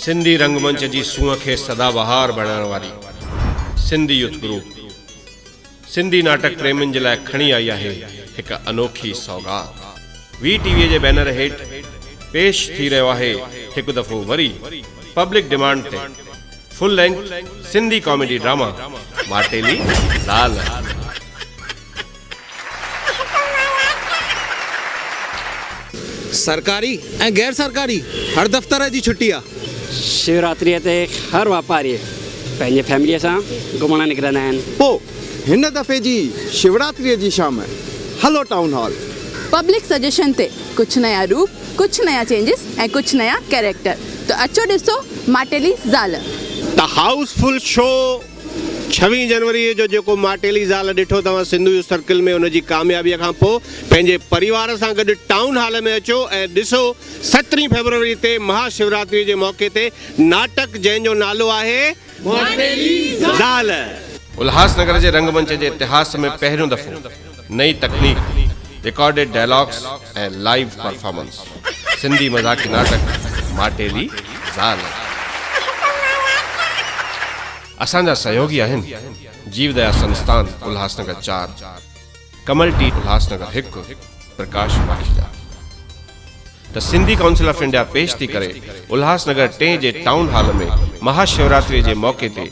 सिंधी रंगमंच जी सूंह खे सदाबहार बणाइण वारी सिंधी यूथ ग्रुप सिंधी नाटक प्रेमियुनि जे लाइ खणी आई आहे हिकु अनोखी सौगात। वी टीवीअ जे बैनर हेठि पेश थी रहियो आहे हिकु दफ़ो वरी पब्लिक डिमांड ते full length Sindhi comedy drama माटेली ज़ाल। सरकारी ऐं गैर सरकारी हर दफ़्तर जी छुट्टी आहे। शिवरात्रि ते हर वापारी पंहिंजे फैमिलीअ सां घुमण निकिरंदा आहिनि। पोइ हिन दफ़े जी शिवरात्रि जी शाम हलो टाउन हॉल। पब्लिक सजेशन ते कुछ नया रूप, कुछ नया चेंजेस ऐं कुछ नया कैरेक्टर। तो अचो ॾिसो माटेली ज़ाल। द हाउसफुल शो 26 जनवरी जो जेको माटेली ज़ाल ॾिठो तव्हां सिंधु यूथ सर्किल में उनजी कामयाबीअ खां पोइ पंहिंजे परिवार सां गॾु टाउन हॉल में अचो ऐं ॾिसो 17 फरवरी ते महाशिवरात्रि जे मौक़े ते नाटक जंहिंजो नालो आहे माटेली ज़ाल। उल्हासनगर जे रंगमंच जे इतिहास में पहिरियों दफ़ो नई तकनीक, रिकॉर्डेड डायलॉग्स ऐं लाइव परफॉर्मेंस सिंधी मज़ाक़ी नाटक माटेली ज़ाल। असांजा सहयोगी आहिनि जीवदया संस्थान उल्हासनगर 4, कमल टी उल्हासनगर 1, प्रकाश माखीजा। त सिंधी काउंसिल ऑफ इंडिया पेश थी करे उल्हासनगर 3 जे टाउन हॉल में महाशिवरात्रि जे मौक़े ते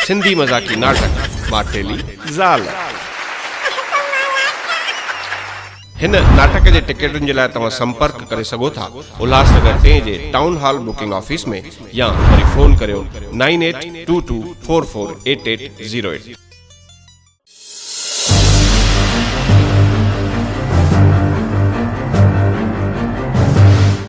सिंधी मज़ाक़ी नाटक माटेली ज़ाल। हिन नाटक जे टिकटुनि जे लाइ तव्हां संपर्क करे सघो था उल्हासनगर 3 जे टाउन हॉल बुकिंग ऑफिस में या वरी फोन करियो 9822448808।